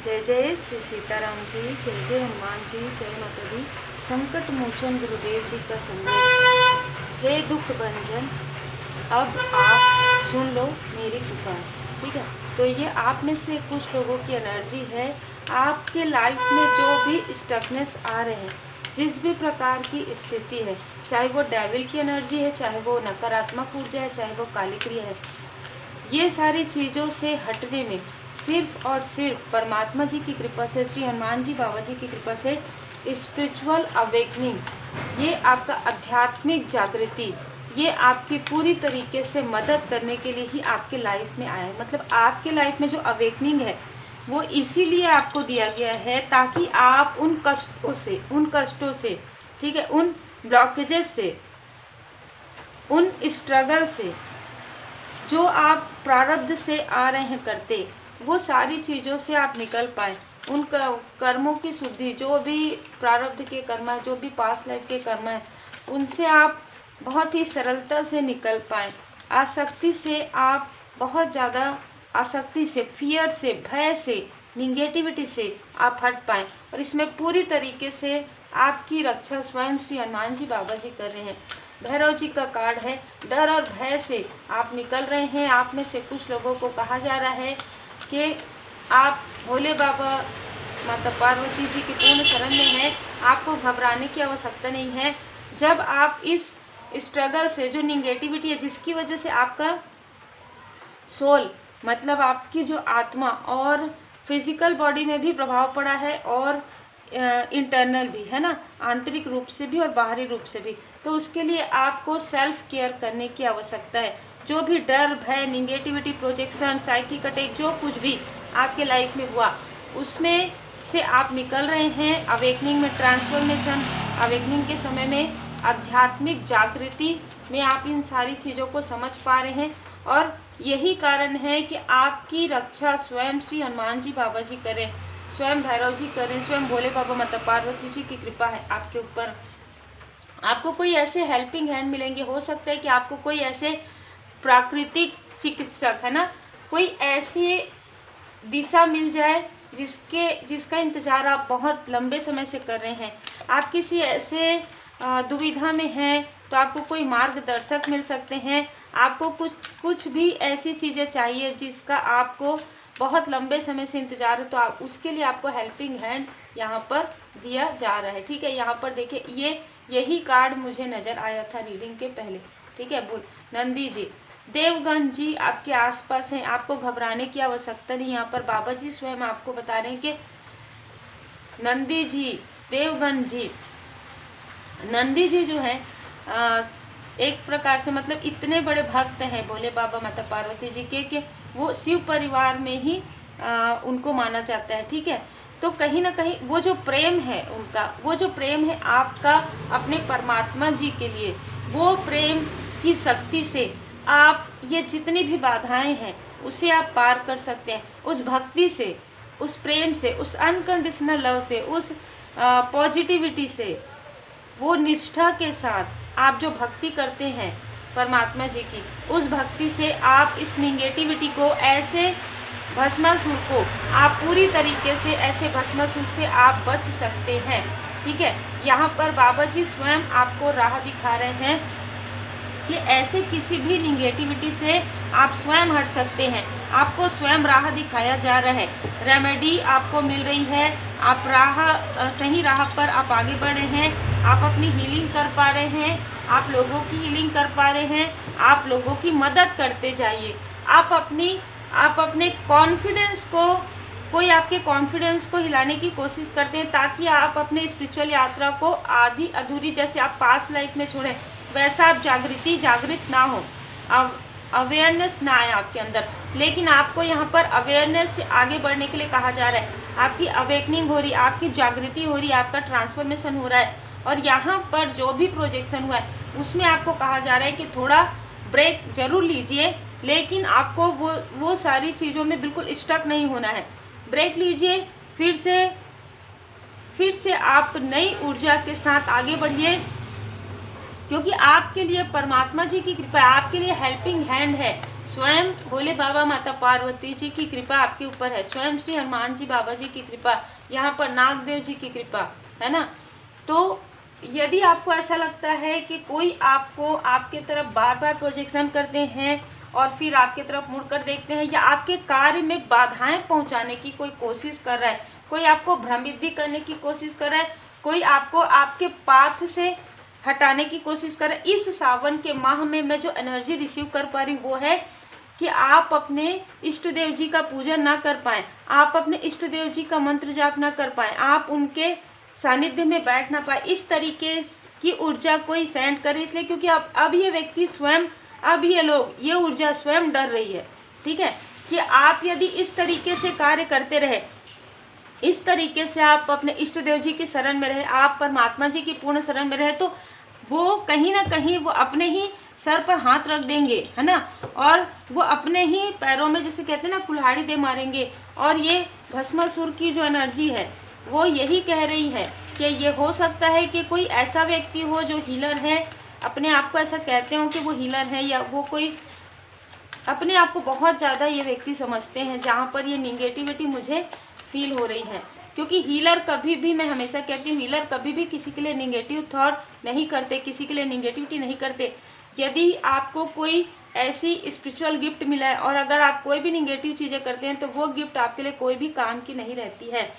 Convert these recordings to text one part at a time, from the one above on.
जय जय श्री सीताराम जी, जय जय हनुमान जी, जय माता दी। संकट मोचन गुरुदेव जी का संदेश। हे दुख भंजन, अब आप सुन लो मेरी पुकार। ठीक है, तो ये आप में से कुछ लोगों की एनर्जी है। आपके लाइफ में जो भी स्टकनेस आ रहे हैं, जिस भी प्रकार की स्थिति है, चाहे वो डेविल की एनर्जी है, चाहे वो नकारात्मक ऊर्जा है, चाहे वो काली क्रिया है, ये सारी चीज़ों से हटने में सिर्फ और सिर्फ परमात्मा जी की कृपा से, श्री हनुमान जी बाबा जी की कृपा से स्पिरिचुअल अवेकनिंग, ये आपका आध्यात्मिक जागृति, ये आपकी पूरी तरीके से मदद करने के लिए ही आपके लाइफ में आया है। मतलब आपके लाइफ में जो अवेकनिंग है वो इसीलिए आपको दिया गया है ताकि आप उन कष्टों से, ठीक है, उन ब्लॉकेजेस से, उन स्ट्रगल से, जो आप प्रारब्ध से आ रहे हैं करते, वो सारी चीज़ों से आप निकल पाए। उन कर्मों की शुद्धि, जो भी प्रारब्ध के कर्म है, जो भी पास्ट लाइफ के कर्म है, उनसे आप बहुत ही सरलता से निकल पाए। आसक्ति से आप बहुत ज़्यादा आसक्ति से, फियर से, भय से, निगेटिविटी से आप हट पाएँ। और इसमें पूरी तरीके से आपकी रक्षा स्वयं श्री हनुमान जी बाबा जी कर रहे हैं। भैरव जी का कार्ड है, डर और भय से आप निकल रहे हैं। आप में से कुछ लोगों को कहा जा रहा है कि आप भोले बाबा माता पार्वती जी की पूर्ण शरण में हैं, आपको घबराने की आवश्यकता नहीं है। जब आप इस स्ट्रगल से, जो निगेटिविटी है, जिसकी वजह से आपका सोल, मतलब आपकी जो आत्मा और फिजिकल बॉडी में भी प्रभाव पड़ा है और इंटरनल भी है ना, आंतरिक रूप से भी और बाहरी रूप से भी, तो उसके लिए आपको सेल्फ केयर करने की आवश्यकता है। जो भी डर, भय, निगेटिविटी, प्रोजेक्शन, साइकिक अटैक, जो कुछ भी आपके लाइफ में हुआ, उसमें से आप निकल रहे हैं। अवेकनिंग में ट्रांसफॉर्मेशन, अवेकनिंग के समय में आध्यात्मिक जागृति में आप इन सारी चीज़ों को समझ पा रहे हैं। और यही कारण है कि आपकी रक्षा स्वयं श्री हनुमान जी बाबा जी करें, स्वयं भैरव जी करें, स्वयं भोले बाबा माता पार्वती जी की कृपा है आपके ऊपर। आपको कोई ऐसे हेल्पिंग हैंड मिलेंगे। हो सकता है कि आपको कोई ऐसे प्राकृतिक चिकित्सक, है ना, कोई ऐसी दिशा मिल जाए जिसका इंतज़ार आप बहुत लंबे समय से कर रहे हैं। आप किसी ऐसे दुविधा में हैं तो आपको कोई मार्गदर्शक मिल सकते हैं। आपको कुछ भी ऐसी चीज़ें चाहिए जिसका आपको बहुत लंबे समय से इंतजार है, तो आप उसके लिए आपको हेल्पिंग हैंड यहाँ पर दिया जा रहा है। ठीक है, यहाँ पर देखिए, यही कार्ड मुझे नज़र आया था रीडिंग के पहले। ठीक है, बोल नंदी जी, देवगन जी आपके आसपास हैं, आपको घबराने की आवश्यकता नहीं। यहाँ पर बाबा जी स्वयं आपको बता रहे हैं कि नंदी जी, देवगन जी, नंदी जी जो है एक प्रकार से, मतलब इतने बड़े भक्त हैं भोले बाबा माता पार्वती जी के कि वो शिव परिवार में ही उनको माना जाता है। ठीक है, तो कहीं ना कहीं वो जो प्रेम है उनका, वो जो प्रेम है आपका अपने परमात्मा जी के लिए, वो प्रेम की शक्ति से आप ये जितनी भी बाधाएं हैं उसे आप पार कर सकते हैं। उस भक्ति से, उस प्रेम से, उस अनकंडीशनल लव से, उस पॉजिटिविटी से, वो निष्ठा के साथ आप जो भक्ति करते हैं परमात्मा जी की, उस भक्ति से आप इस निगेटिविटी को, ऐसे भस्मासुर को आप पूरी तरीके से, ऐसे भस्मासुर से आप बच सकते हैं। ठीक है, यहाँ पर बाबा जी स्वयं आपको राह दिखा रहे हैं कि ऐसे किसी भी निगेटिविटी से आप स्वयं हट सकते हैं। आपको स्वयं राह दिखाया जा रहा है, रेमेडी आपको मिल रही है, आप सही राह पर आप आगे बढ़ रहे हैं। आप अपनी हीलिंग कर पा रहे हैं, आप लोगों की हीलिंग कर पा रहे हैं, आप लोगों की मदद करते जाइए। आप अपने कॉन्फिडेंस को, कोई आपके कॉन्फिडेंस को हिलाने की कोशिश करते हैं ताकि आप अपने स्पिरिचुअल यात्रा को आधी अधूरी, जैसे आप पास्ट लाइफ में छोड़ें, वैसा आप जागृत ना हो, अवेयरनेस ना आए आपके अंदर। लेकिन आपको यहाँ पर अवेयरनेस से आगे बढ़ने के लिए कहा जा रहा है। आपकी अवेकनिंग हो रही है, आपकी जागृति हो रही है, आपका ट्रांसफॉर्मेशन हो रहा है। और यहाँ पर जो भी प्रोजेक्शन हुआ है उसमें आपको कहा जा रहा है कि थोड़ा ब्रेक जरूर लीजिए, लेकिन आपको वो सारी चीज़ों में बिल्कुल स्टक नहीं होना है। ब्रेक लीजिए, फिर से आप नई ऊर्जा के साथ आगे बढ़िए, क्योंकि आपके लिए परमात्मा जी की कृपा, आपके लिए हेल्पिंग हैंड है। स्वयं भोले बाबा माता पार्वती जी की कृपा आपके ऊपर है, स्वयं श्री हनुमान जी बाबा जी की कृपा, यहाँ पर नागदेव जी की कृपा है ना। तो यदि आपको ऐसा लगता है कि कोई आपको आपके तरफ बार बार प्रोजेक्शन करते हैं और फिर आपके तरफ मुड़कर देखते हैं, या आपके कार्य में बाधाएं पहुंचाने की कोई कोशिश कर रहा है, कोई आपको भ्रमित भी करने की कोशिश कर रहा है, कोई आपको आपके पाथ से हटाने की कोशिश कर रहा है, इस सावन के माह में मैं जो एनर्जी रिसीव कर पा रही हूँ वो है कि आप अपने इष्ट देव जी का पूजन ना कर पाएं, आप अपने इष्ट देव जी का मंत्र जाप ना कर पाएं, आप उनके सानिध्य में बैठ ना पाए, इस तरीके की ऊर्जा कोई सेंड करे। इसलिए क्योंकि अब ये व्यक्ति स्वयं, अब ये लोग, ये ऊर्जा स्वयं डर रही है, ठीक है, कि आप यदि इस तरीके से कार्य करते रहे, इस तरीके से आप अपने इष्ट देव जी की शरण में रहे, आप परमात्मा जी की पूर्ण शरण में रहे, तो वो कहीं ना कहीं वो अपने ही सर पर हाथ रख देंगे, है ना, और वो अपने ही पैरों में, जैसे कहते हैं ना, कुल्हाड़ी दे मारेंगे। और ये भस्मासुर की जो एनर्जी है वो यही कह रही है कि ये हो सकता है कि कोई ऐसा व्यक्ति हो जो हीलर है, अपने आप को ऐसा कहते हो कि वो हीलर है, या वो कोई अपने आप को बहुत ज़्यादा ये व्यक्ति समझते हैं, जहाँ पर ये निगेटिविटी मुझे फील हो रही है। क्योंकि हीलर कभी भी, मैं हमेशा कहती हूँ, हीलर कभी भी किसी के लिए निगेटिव थॉट नहीं करते, किसी के लिए निगेटिविटी नहीं करते। यदि आपको कोई ऐसी स्पिरिचुअल गिफ्ट मिला है और अगर आप कोई भी निगेटिव चीज़ें करते हैं तो वो गिफ्ट आपके लिए कोई भी काम की नहीं रहती है।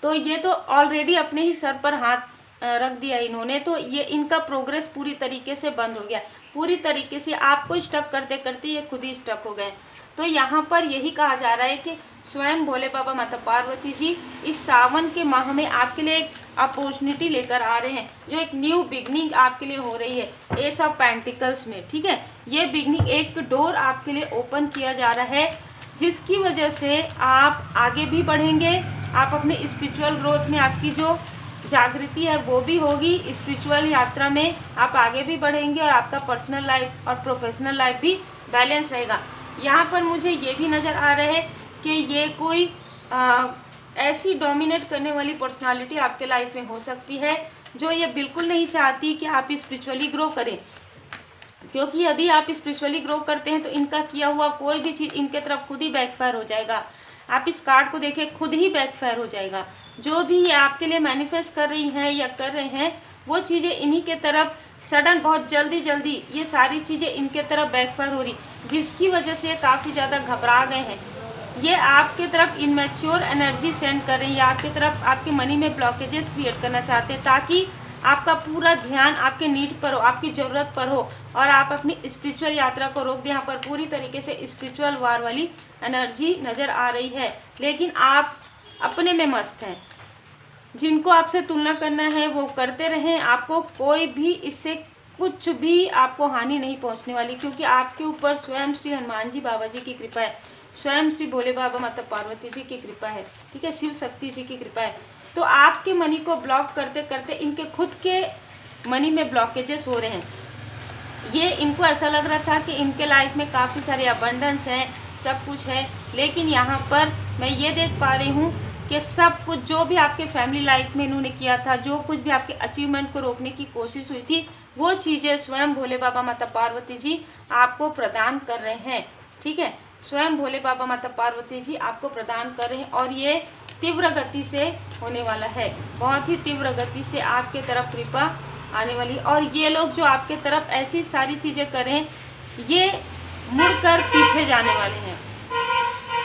तो ये तो ऑलरेडी अपने ही सर पर हाथ रख दिया इन्होंने, तो ये इनका प्रोग्रेस पूरी तरीके से बंद हो गया, पूरी तरीके से आपको स्टक करते करते ये खुद ही स्टक हो गए। तो यहाँ पर यही कहा जा रहा है कि स्वयं भोले बाबा माता पार्वती जी इस सावन के माह में आपके लिए एक अपॉर्चुनिटी लेकर आ रहे हैं, जो एक न्यू बिगनिंग आपके लिए हो रही है एस ऑफ पेंटिकल्स में, ठीक है। ये बिगनिंग, एक डोर आपके लिए ओपन किया जा रहा है, जिसकी वजह से आप आगे भी बढ़ेंगे, आप अपने स्पिरिचुअल ग्रोथ में आपकी जो जागृति है वो भी होगी, स्पिरिचुअल यात्रा में आप आगे भी बढ़ेंगे और आपका पर्सनल लाइफ और प्रोफेशनल लाइफ भी बैलेंस रहेगा। यहाँ पर मुझे ये भी नज़र आ रहा है कि ये कोई ऐसी डोमिनेट करने वाली पर्सनालिटी आपके लाइफ में हो सकती है जो ये बिल्कुल नहीं चाहती कि आप स्पिरिचुअली ग्रो करें, क्योंकि यदि आप स्पिरिचुअली ग्रो करते हैं तो इनका किया हुआ कोई भी चीज़ इनके तरफ खुद ही बैकफायर हो जाएगा। आप इस कार्ड को देखें, खुद ही बैकफायर हो जाएगा। जो भी ये आपके लिए मैनिफेस्ट कर रही हैं या कर रहे हैं वो चीज़ें इन्हीं के तरफ सडन, बहुत जल्दी जल्दी ये सारी चीज़ें इनके तरफ बैकफायर हो रही, जिसकी वजह से काफ़ी ज़्यादा घबरा गए हैं। ये आपके तरफ इनमैच्योर एनर्जी सेंड कर रही है, आपकी तरफ आपके मनी में ब्लॉकेजेस क्रिएट करना चाहते हैं, ताकि आपका पूरा ध्यान आपके नीड पर हो, आपकी ज़रूरत पर हो और आप अपनी स्पिरिचुअल यात्रा को रोक दें। यहाँ पर पूरी तरीके से स्पिरिचुअल वार वाली एनर्जी नज़र आ रही है, लेकिन आप अपने में मस्त हैं। जिनको आपसे तुलना करना है वो करते रहें, आपको कोई भी इससे कुछ भी आपको हानि नहीं पहुंचने वाली, क्योंकि आपके ऊपर स्वयं श्री हनुमान जी बाबा जी की कृपा है, स्वयं श्री भोले बाबा माता पार्वती जी की कृपा है, ठीक है, शिव शक्ति जी की कृपा है। तो आपके मनी को ब्लॉक करते करते इनके खुद के मनी में ब्लॉकेजेस हो रहे हैं। ये इनको ऐसा लग रहा था कि इनके लाइफ में काफ़ी सारे अबंडेंस हैं, सब कुछ है, लेकिन यहाँ पर मैं ये देख पा रही हूँ कि सब कुछ जो भी आपके फैमिली लाइफ में इन्होंने किया था, जो कुछ भी आपके अचीवमेंट को रोकने की कोशिश हुई थी, वो चीज़ें स्वयं भोले बाबा माता पार्वती जी आपको प्रदान कर रहे हैं, ठीक है। स्वयं भोले बाबा माता पार्वती जी आपको प्रदान कर रहे हैं और ये तीव्र गति से होने वाला है, बहुत ही तीव्र गति से आपके तरफ कृपा आने वाली। और ये लोग जो आपके तरफ ऐसी सारी चीज़ें करें, ये मुड़कर पीछे जाने वाले हैं।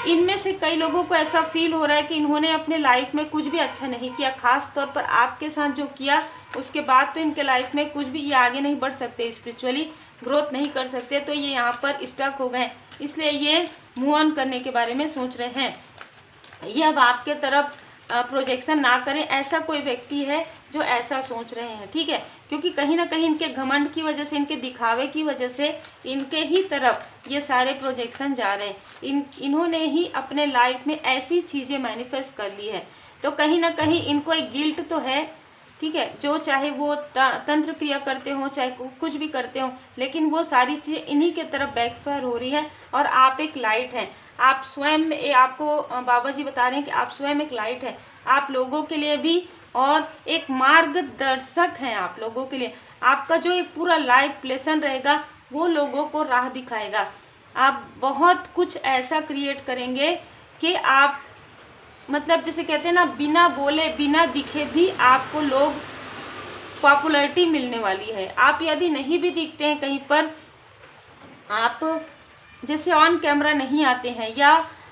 इनमें से कई लोगों को ऐसा फील हो रहा है कि इन्होंने अपने लाइफ में कुछ भी अच्छा नहीं किया, खास तौर पर आपके साथ जो किया उसके बाद तो इनके लाइफ में कुछ भी ये आगे नहीं बढ़ सकते, स्पिरिचुअली ग्रोथ नहीं कर सकते, तो ये यहाँ पर स्टक हो गए, इसलिए ये मूव ऑन करने के बारे में सोच रहे हैं। ये अब आपके तरफ प्रोजेक्शन ना करें, ऐसा कोई व्यक्ति है जो ऐसा सोच रहे हैं, ठीक है, क्योंकि कहीं ना कहीं इनके घमंड की वजह से, इनके दिखावे की वजह से इनके ही तरफ ये सारे प्रोजेक्शन जा रहे हैं। इन्होंने ही अपने लाइफ में ऐसी चीज़ें मैनिफेस्ट कर ली है, तो कहीं ना कहीं इनको एक गिल्ट तो है, ठीक है, जो चाहे वो तंत्र क्रिया करते हो, चाहे कुछ भी करते हो, लेकिन वो सारी चीज़ें इन्हीं के तरफ बैकफायर हो रही है। और आप एक लाइट हैं, आप स्वयं, आपको बाबा जी बता रहे हैं कि आप स्वयं एक लाइट है, आप लोगों के लिए भी और एक मार्गदर्शक हैं आप लोगों के लिए। आपका जो एक पूरा लाइफ लेसन रहेगा वो लोगों को राह दिखाएगा, आप बहुत कुछ ऐसा क्रिएट करेंगे कि आप मतलब जैसे कहते हैं ना, बिना बोले बिना दिखे भी आपको लोग पॉपुलैरिटी मिलने वाली है। आप यदि नहीं भी दिखते हैं कहीं पर, आप जैसे ऑन कैमरा नहीं आते हैं या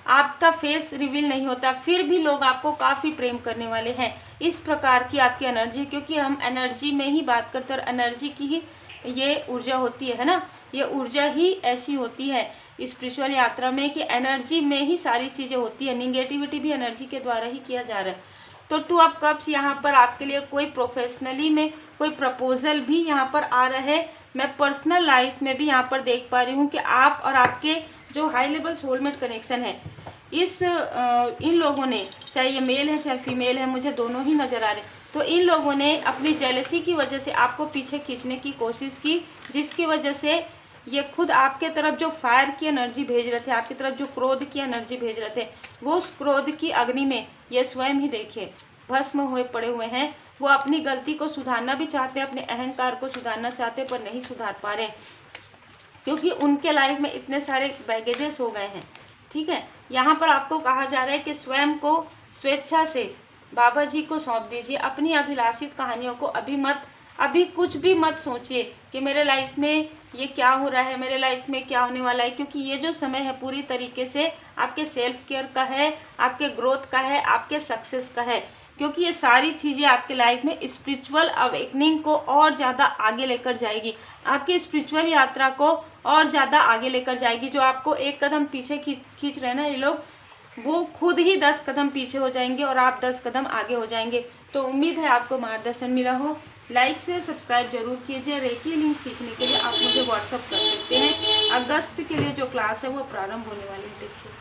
आपका फेस रिवील नहीं होता, फिर भी लोग आपको काफ़ी प्रेम करने वाले हैं। इस प्रकार की आपकी एनर्जी, क्योंकि हम एनर्जी में ही बात करते हैं और एनर्जी की ही ये ऊर्जा होती है ना, ये ऊर्जा ही ऐसी होती है स्पिरिचुअल यात्रा में कि एनर्जी में ही सारी चीज़ें होती है। निगेटिविटी भी एनर्जी के द्वारा ही किया जा रहा है। तो 2 ऑफ कप्स यहाँ पर आपके लिए कोई प्रोफेशनली में कोई प्रपोजल भी यहाँ पर आ रहा है। मैं पर्सनल लाइफ में भी यहाँ पर देख पा रही हूँ कि आप और आपके जो हाई लेवल सोलमेट कनेक्शन है, इन लोगों ने, चाहे ये मेल है चाहे फीमेल है, मुझे दोनों ही नज़र आ रहे, तो इन लोगों ने अपनी जेलसी की वजह से आपको पीछे खींचने की कोशिश की, जिसकी वजह से ये खुद आपके तरफ जो फायर की एनर्जी भेज रहे थे, आपकी तरफ जो क्रोध की एनर्जी भेज रहे थे, वो उस क्रोध की अग्नि में ये स्वयं ही देखिए भस्म हुए पड़े हुए हैं। वो अपनी गलती को सुधारना भी चाहते हैं, अपने अहंकार को सुधारना चाहते हैं, पर नहीं सुधार पा रहे, क्योंकि उनके लाइफ में इतने सारे बैगेजेस हो गए हैं। ठीक है, यहाँ पर आपको कहा जा रहा है कि स्वयं को स्वेच्छा से बाबा जी को सौंप दीजिए। अपनी अभिलाषित कहानियों को अभी कुछ भी मत सोचिए कि मेरे लाइफ में ये क्या हो रहा है, मेरे लाइफ में क्या होने वाला है, क्योंकि ये जो समय है पूरी तरीके से आपके सेल्फ केयर का है, आपके ग्रोथ का है, आपके सक्सेस का है, क्योंकि ये सारी चीज़ें आपके लाइफ में स्पिरिचुअल अवेकनिंग को और ज़्यादा आगे लेकर जाएगी, आपकी स्पिरिचुअल यात्रा को और ज़्यादा आगे लेकर जाएगी। जो आपको एक कदम पीछे खींच रहे हैं ना ये लोग, वो खुद ही 10 कदम पीछे हो जाएंगे और आप 10 कदम आगे हो जाएंगे। तो उम्मीद है आपको मार्गदर्शन मिला हो। लाइक से सब्सक्राइब जरूर कीजिए। रेकी लिंक सीखने के लिए आप मुझे व्हाट्सअप कर सकते हैं। अगस्त के लिए जो क्लास है वो प्रारंभ होने वाली है। देखिए।